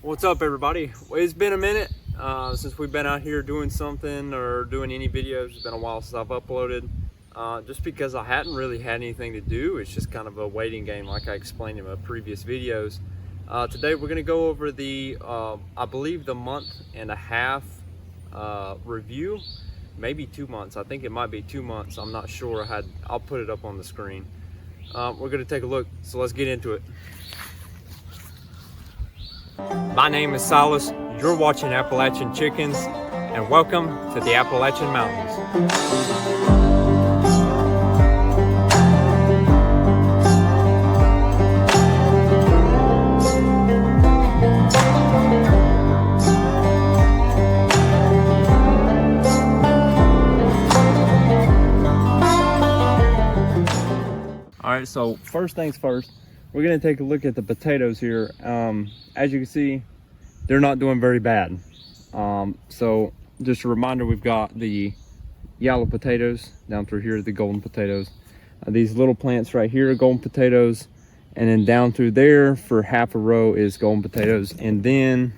What's up, everybody? Well, it's been a minute since we've been out here doing something or doing any videos. It's been a while since I've uploaded, just because I hadn't really had anything to do. It's just kind of a waiting game, like I explained in my previous videos. Today we're going to go over the I believe the month and a half review, maybe 2 months. I think it might be 2 months. I'm not sure. I'll put it up on the screen. We're going to take a look, so let's get into it. My name is Silas, you're watching Appalachian Chickens, and welcome to the Appalachian Mountains. Alright, so first things first, we're going to take a look at the potatoes here. As you can see, they're not doing very bad. So just a reminder, we've got the yellow potatoes down through here, the golden potatoes. These little plants right here are golden potatoes, and then down through there for half a row is golden potatoes, and then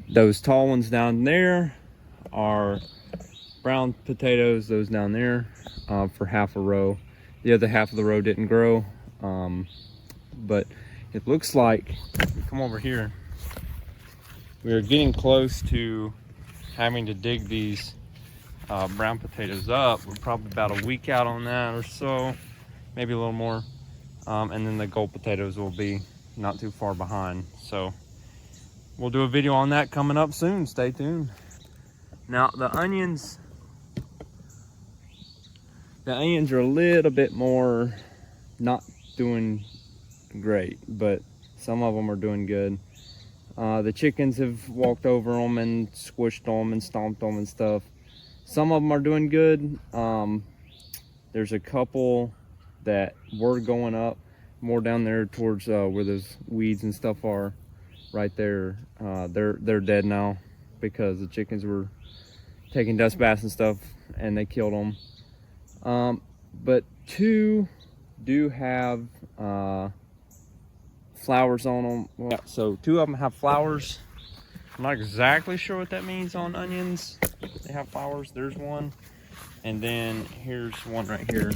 those tall ones down there are brown potatoes, those down there for half a row. The other half of the row didn't grow, but it looks like, come over here, we are getting close to having to dig these brown potatoes up. We're probably about a week out on that or so, maybe a little more, and then the gold potatoes will be not too far behind. So we'll do a video on that coming up soon. Stay tuned. Now the onions are a little bit more not doing great, but some of them are doing good. The chickens have walked over them and squished them and stomped them and stuff. Some of them are doing good. There's a couple that were going up more down there towards where those weeds and stuff are right there. They're dead now because the chickens were taking dust baths and stuff and they killed them. But two do have flowers on them. Well, so two of them have flowers. I'm not exactly sure what that means on onions. They have flowers. There's one, and then here's one right here.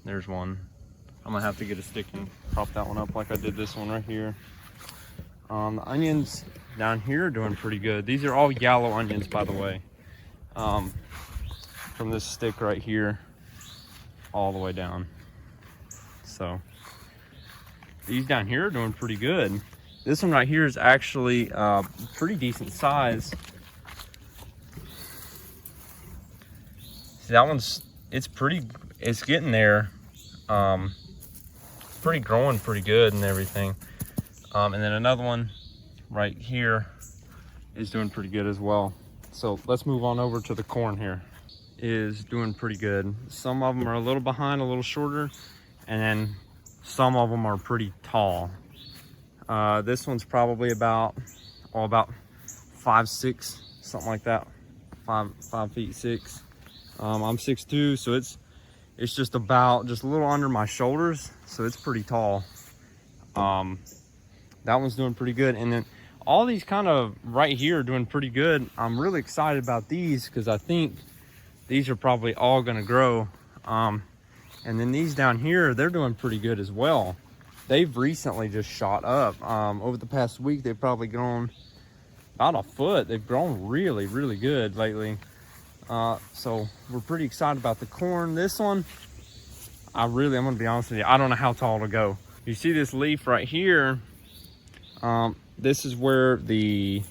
There's one. I'm gonna have to get a stick and prop that one up like I did this one right here. The onions down here are doing pretty good. These are all yellow onions, by the way, from this stick right here all the way down. So these down here are doing pretty good. This one right here is actually pretty decent size. See, that one's, it's getting there. It's pretty growing pretty good and everything. And then another one right here is doing pretty good as well. So let's move on over to the corn here. Is doing pretty good. Some of them are a little behind, a little shorter, and then some of them are pretty tall. This one's probably about 5'6", something like that. 5 feet 6. I'm 6'2", so it's just a little under my shoulders, so it's pretty tall. That one's doing pretty good, and then all these kind of right here are doing pretty good. I'm really excited about these because I think these are probably all going to grow. And then these down here, they're doing pretty good as well. They've recently just shot up. Over the past week, they've probably grown about a foot. They've grown really, really good lately. So we're pretty excited about the corn. This one, I'm going to be honest with you, I don't know how tall it'll go. You see this leaf right here? This is where the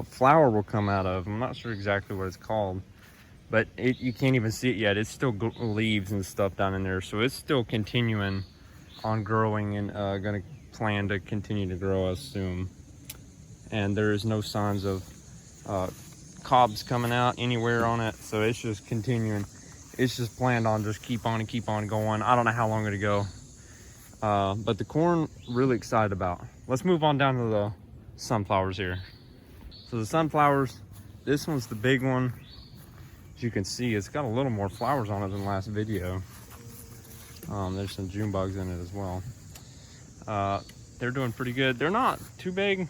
flower will come out of. I'm not sure exactly what it's called, but you can't even see it yet. It's still leaves and stuff down in there, so it's still continuing on growing and gonna plan to continue to grow, I assume. And there is no signs of cobs coming out anywhere on it, so it's just continuing. It's just planned on just keep on going. I don't know how long it'll go, but the corn, really excited about. Let's move on down to the sunflowers here. So the sunflowers, this one's the big one. As you can see, it's got a little more flowers on it than last video. There's some June bugs in it as well. they're doing pretty good. They're not too big.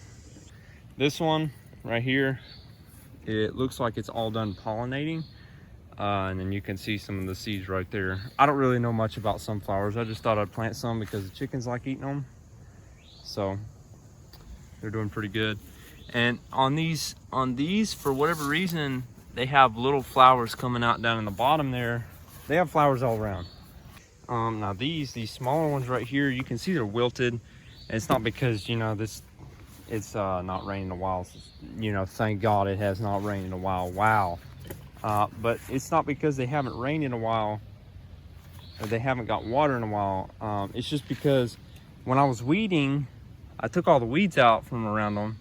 This one right here, it looks like it's all done pollinating. And then you can see some of the seeds right there. I don't really know much about sunflowers. I just thought I'd plant some because the chickens like eating them. So they're doing pretty good. And on these, for whatever reason, they have little flowers coming out down in the bottom there. They have flowers all around. Now these smaller ones right here, you can see they're wilted. And it's not because, you know, it's not raining in a while. You know, thank God it has not rained in a while. Wow. But it's not because they haven't rained in a while, or they haven't got water in a while. It's just because when I was weeding, I took all the weeds out from around them,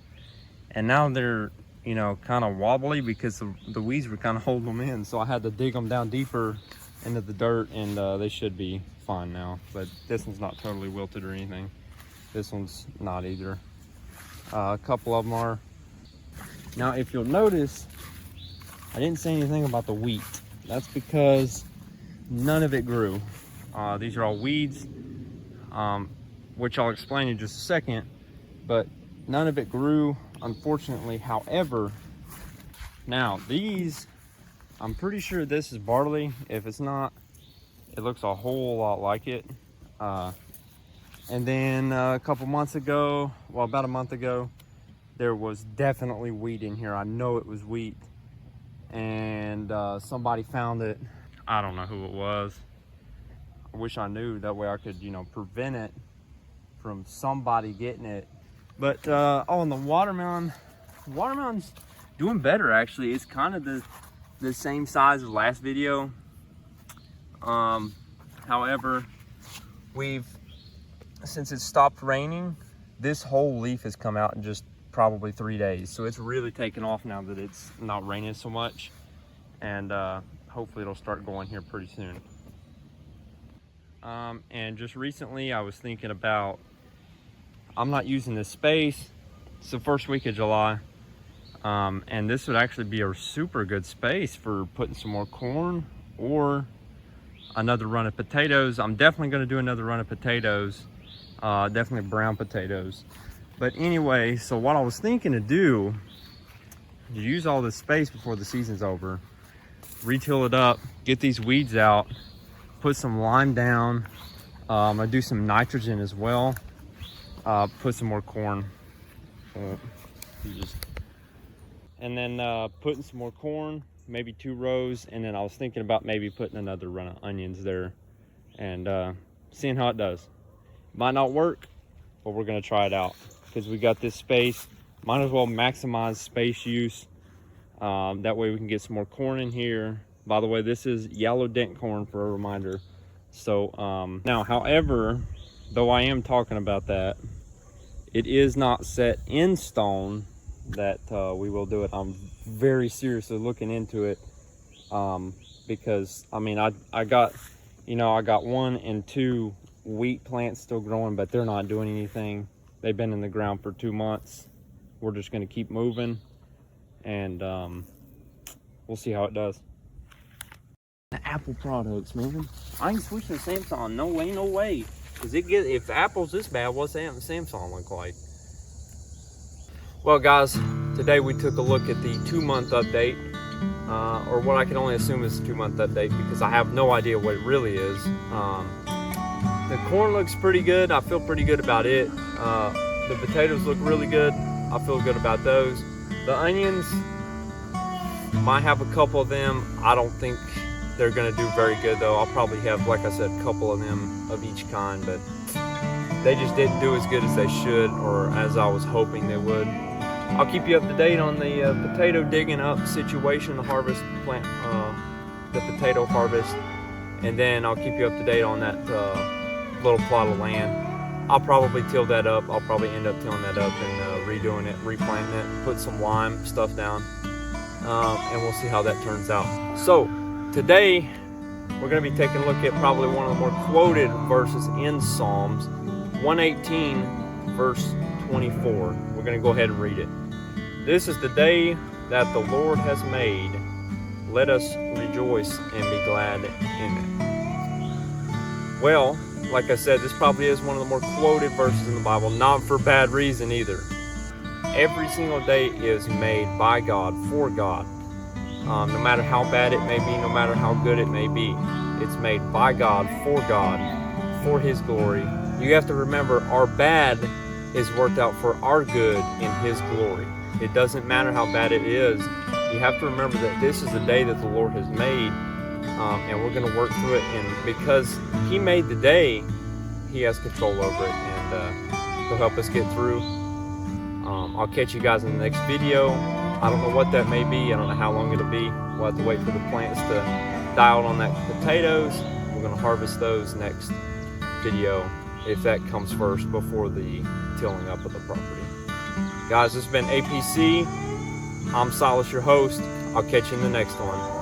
and now they're, you know, kind of wobbly because the weeds were kind of holding them in. So I had to dig them down deeper into the dirt, and they should be fine now. But this one's not totally wilted or anything. This one's not either. A couple of them are. Now, if you'll notice, I didn't say anything about the wheat. That's because none of it grew. These are all weeds, which I'll explain in just a second, but none of it grew, unfortunately. However, now these, I'm pretty sure this is barley. If it's not, it looks a whole lot like it. And then a couple months ago, well, about a month ago, there was definitely wheat in here. I know it was wheat. And somebody found it. I don't know who it was. I wish I knew, that way I could, you know, prevent it from somebody getting it. But oh, and the watermelon's doing better actually. It's kind of the same size as last video. However, since it stopped raining, this whole leaf has come out in just probably 3 days. So it's really taken off now that it's not raining so much. And hopefully it'll start going here pretty soon. And just recently I was thinking about, I'm not using this space. It's the first week of July. And this would actually be a super good space for putting some more corn or another run of potatoes. I'm definitely going to do another run of potatoes, definitely brown potatoes. But anyway, so what I was thinking to do, to use all this space before the season's over, retill it up, get these weeds out, put some lime down. I'm gonna do some nitrogen as well. Put some more corn. And then putting some more corn, maybe 2 rows. And then I was thinking about maybe putting another run of onions there and seeing how it does. Might not work, but we're gonna try it out because we got this space. Might as well maximize space use. That way we can get some more corn in here. By the way, this is yellow dent corn, for a reminder. So now, however, though I am talking about that, it is not set in stone that we will do it. I'm very seriously looking into it because I mean, I got 1 and 2 wheat plants still growing, but they're not doing anything. They've been in the ground for 2 months. We're just going to keep moving, and we'll see how it does. The Apple products, man. I ain't switching to Samsung. No way, no way. Cause if Apple's this bad, what's Samsung look like? Well, guys, today we took a look at the 2-month update, or what I can only assume is a 2-month update because I have no idea what it really is. The corn looks pretty good. I feel pretty good about it. The potatoes look really good. I feel good about those. The onions, might have a couple of them. I don't think they're gonna do very good though. I'll probably have, like I said, a couple of them of each kind, but they just didn't do as good as they should, or as I was hoping they would. I'll keep you up to date on the potato digging up situation, the harvest plant, the potato harvest, and then I'll keep you up to date on that little plot of land. I'll probably till that up. I'll probably end up tilling that up and redoing it, replanting it, put some lime stuff down, and we'll see how that turns out. So today we're going to be taking a look at probably one of the more quoted verses in Psalms, 118 verse 24. We're going to go ahead and read it. This is the day that the Lord has made. Let us rejoice and be glad in it. Well, like I said, this probably is one of the more quoted verses in the Bible, not for bad reason either. Every single day is made by God, for God. No matter how bad it may be, no matter how good it may be, it's made by God, for His glory. You have to remember, our bad is worked out for our good in His glory. It doesn't matter how bad it is. You have to remember that this is the day that the Lord has made, and we're going to work through it. And because He made the day, He has control over it, and He'll help us get through. I'll catch you guys in the next video. I don't know what that may be. I don't know how long it'll be. We'll have to wait for the plants to die out on that potatoes. We're going to harvest those next video, if that comes first, before the tilling up of the property. Guys, this has been APC. I'm Silas, your host. I'll catch you in the next one.